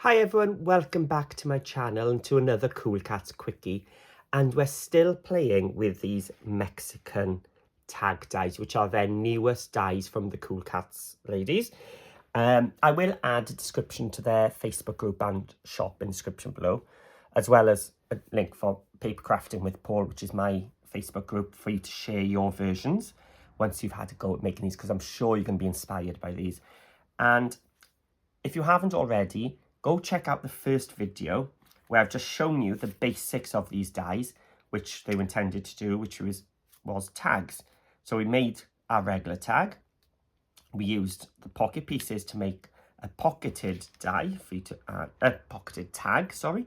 Hi everyone, welcome back to my channel and to another Cool Katz Quickie. And we're still playing with these Mexican tag dies, which are their newest dies from the Cool Katz ladies. I will add a description to their Facebook group and shop in the description below, as well as a link for Paper Crafting with Paul, which is my Facebook group, for you to share your versions once you've had a go at making these, because I'm sure you're going to be inspired by these. And if you haven't already, go check out the first video where I've just shown you the basics of these dies, which they were intended to do, which was tags. So we made our regular tag. We used the pocket pieces to make a pocketed die for you to add, a pocketed tag, sorry,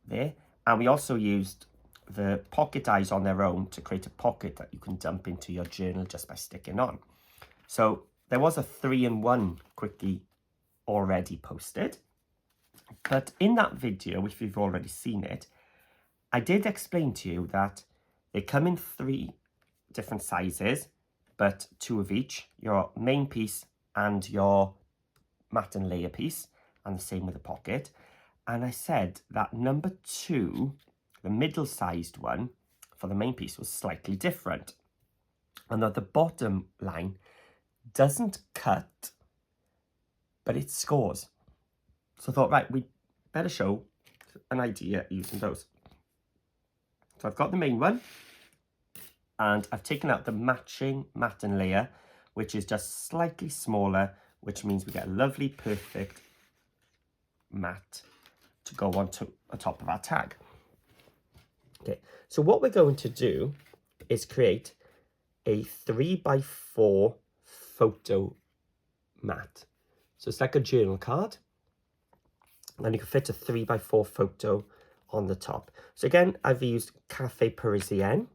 there. And we also used the pocket dies on their own to create a pocket that you can dump into your journal just by sticking on. So there was a 3-in-1 quickie already posted. But in that video, if you've already seen it, I did explain to you that they come in 3 different sizes, but 2 of each, your main piece and your mat and layer piece, and the same with the pocket. And I said that number 2, the middle-sized one for the main piece, was slightly different, and that the bottom line doesn't cut, but it scores. So I thought, right, we better show an idea using those. So I've got the main one, and I've taken out the matching mat and layer, which is just slightly smaller, which means we get a lovely, perfect mat to go on to the top of our tag. Okay, so what we're going to do is create a 3x4 photo mat. So it's like a journal card, and you can fit a 3x4 photo on the top. So again, I've used Cafe Parisien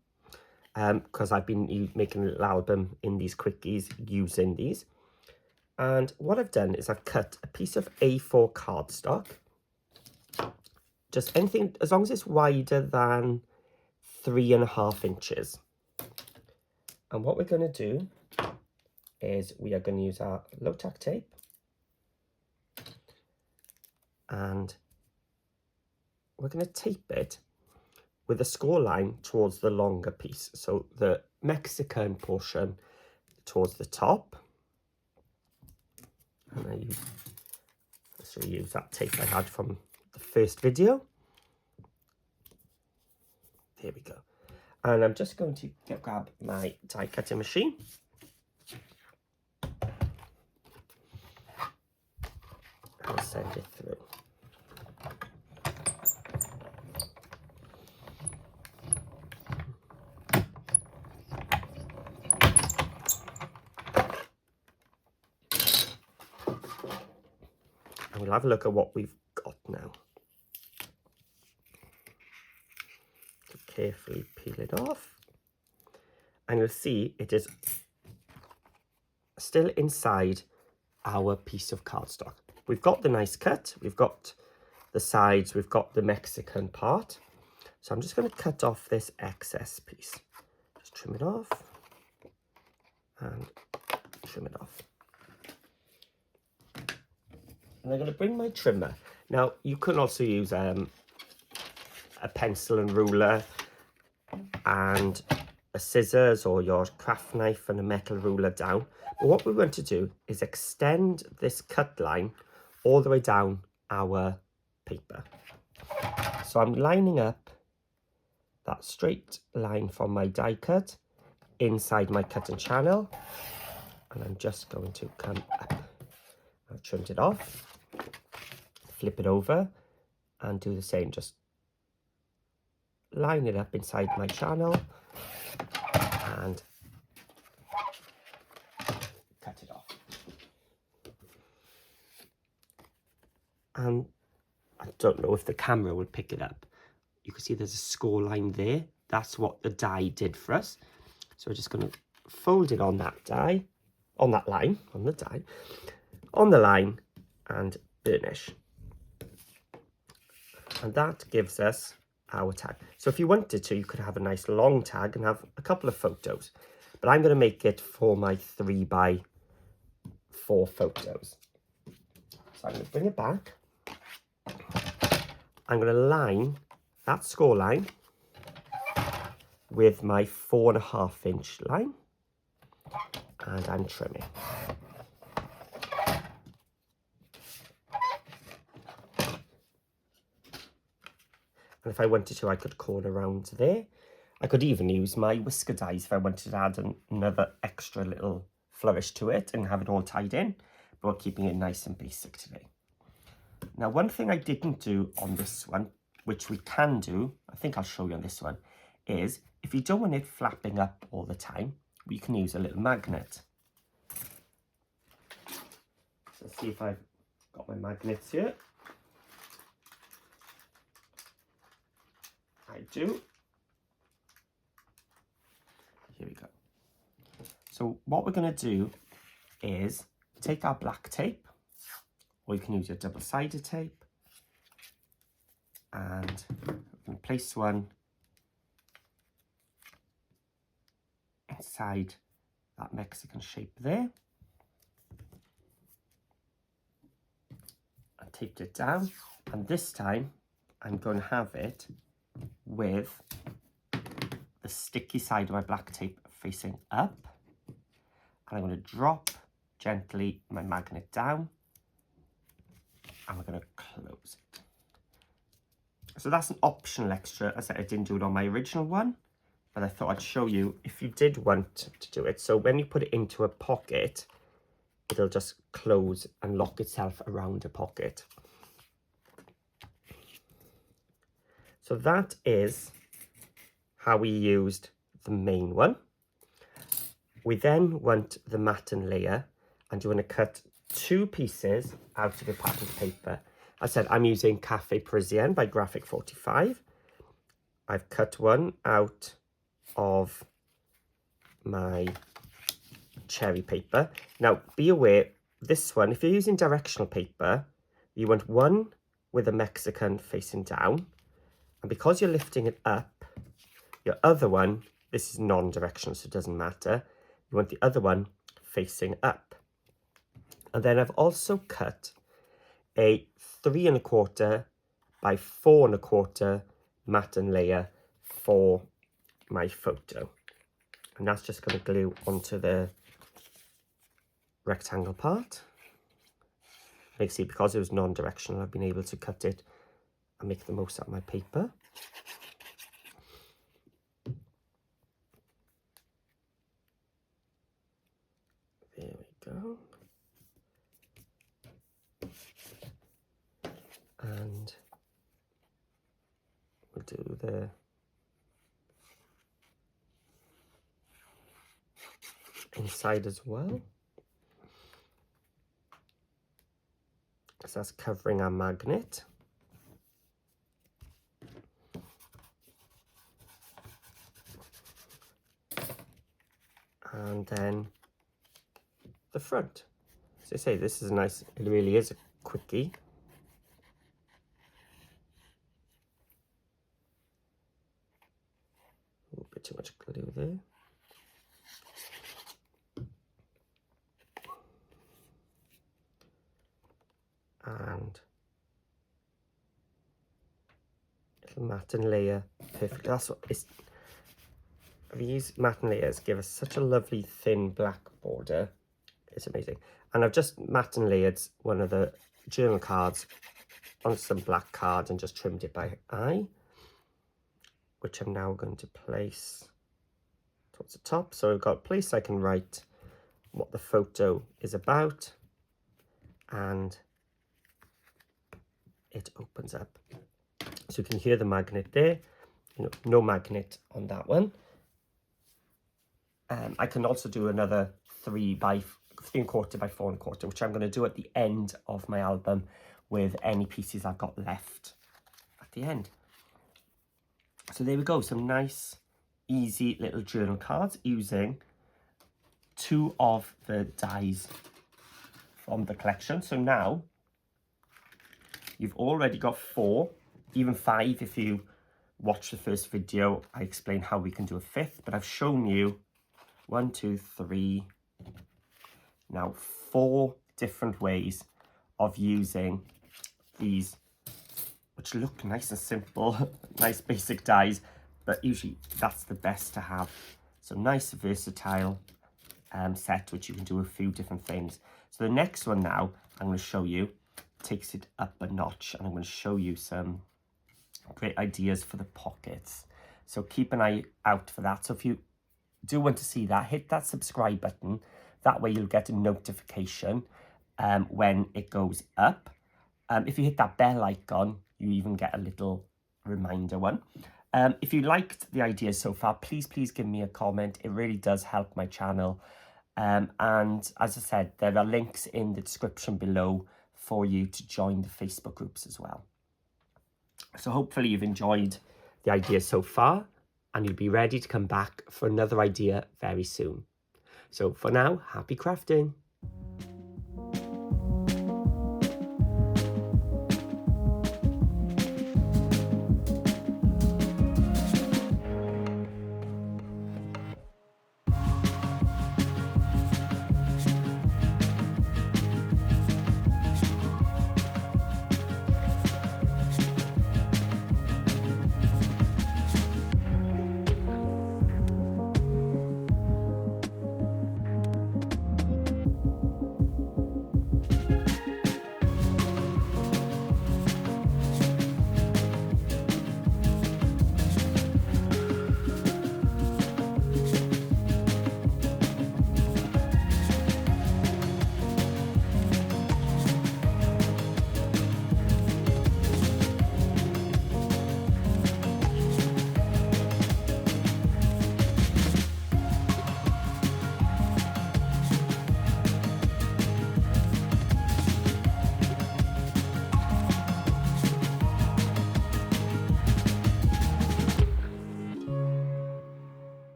because I've been making a little album in these quickies using these. And what I've done is I've cut a piece of A4 cardstock, just anything, as long as it's wider than 3.5 inches. And what we're going to do is we are going to use our low-tack tape, and we're going to tape it with a score line towards the longer piece. So the Mexican portion towards the top. And I use that tape I had from the first video. There we go. And I'm just going to grab my die cutting machine. And send it through. And we'll have a look at what we've got now. So carefully peel it off. And you'll see it is still inside our piece of cardstock. We've got the nice cut, we've got the sides, we've got the Mexican part. So I'm just going to cut off this excess piece. Just trim it off and trim it off. And I'm going to bring my trimmer. Now, you can also use a pencil and ruler and a scissors or your craft knife and a metal ruler down. But what we want to do is extend this cut line all the way down our paper. So I'm lining up that straight line from my die cut inside my cutting channel, and I'm just going to come up. I've trimmed it off, flip it over and do the same, just line it up inside my channel and cut it off. And I don't know if the camera will pick it up. You can see there's a score line there. That's what the die did for us. So we're just going to fold it on that die, on that line, on the die, on the line, and burnish. And that gives us our tag. So if you wanted to, you could have a nice long tag and have a couple of photos. But I'm going to make it for my 3x4 photos. So I'm going to bring it back. I'm going to line that score line with my 4.5 inch line, and I'm trimming. And if I wanted to, I could corner around there. I could even use my whisker dies if I wanted to add another extra little flourish to it and have it all tied in, but we're keeping it nice and basic today. Now, one thing I didn't do on this one, which we can do, I think I'll show you on this one, is if you don't want it flapping up all the time, we can use a little magnet. So let's see if I've got my magnets here. I do. Here we go. So what we're going to do is take our black tape, or you can use your double-sided tape, and we can place one inside that Mexican shape there, and taped it down. And this time I'm going to have it with the sticky side of my black tape facing up, and I'm going to drop gently my magnet down, and we're going to close it. So that's an optional extra. As I said, I didn't do it on my original one, but I thought I'd show you if you did want to do it. So when you put it into a pocket, it'll just close and lock itself around a pocket. So that is how we used the main one. We then want the matten layer, and you want to cut 2 pieces out of your pattern paper. I said I'm using Cafe Parisienne by Graphic 45. I've cut one out of my cherry paper. Now be aware, this one, if you're using directional paper, you want one with a Mexican facing down, and because you're lifting it up, your other one, this is non-directional so it doesn't matter, you want the other one facing up. And then I've also cut a 3¼ by 4¼ matten layer for my photo, and that's just going to glue onto the rectangle part. You see, because it was non-directional, I've been able to cut it and make the most out of my paper. There we go. And we'll do the inside as well. So that's covering our magnet. And then the front. So I say, this is nice, it really is a quickie. A little bit too much glue there. And little matten layer, perfect. That's what it's. These matten layers give us such a lovely thin black border. It's amazing. And I've just matten layered one of the journal cards on some black card and just trimmed it by eye, which I'm now going to place towards the top. So I've got a place I can write what the photo is about, and it opens up. So you can hear the magnet there. You know, no magnet on that one. I can also do another 3¼ by 4¼ which I'm going to do at the end of my album with any pieces I've got left at the end. So there we go, some nice easy little journal cards using 2 of the dies from the collection. So now you've already got 4, even 5 if you watch the first video. I explain how we can do a 5th, but I've shown you 1, 2, 3, now 4 different ways of using these which look nice and simple, nice basic dies, but usually that's the best to have. So nice versatile set, which you can do a few different things. So the next one now, I'm going to show you, takes it up a notch, and I'm going to show you some great ideas for the pockets. So keep an eye out for that. So if you do want to see that, hit that subscribe button. That way you'll get a notification when it goes up. If you hit that bell icon, you even get a little reminder one. If you liked the ideas so far, please give me a comment. It really does help my channel. And as I said, there are links in the description below for you to join the Facebook groups as well. So hopefully you've enjoyed the ideas so far, and you'll be ready to come back for another idea very soon. So for now, happy crafting.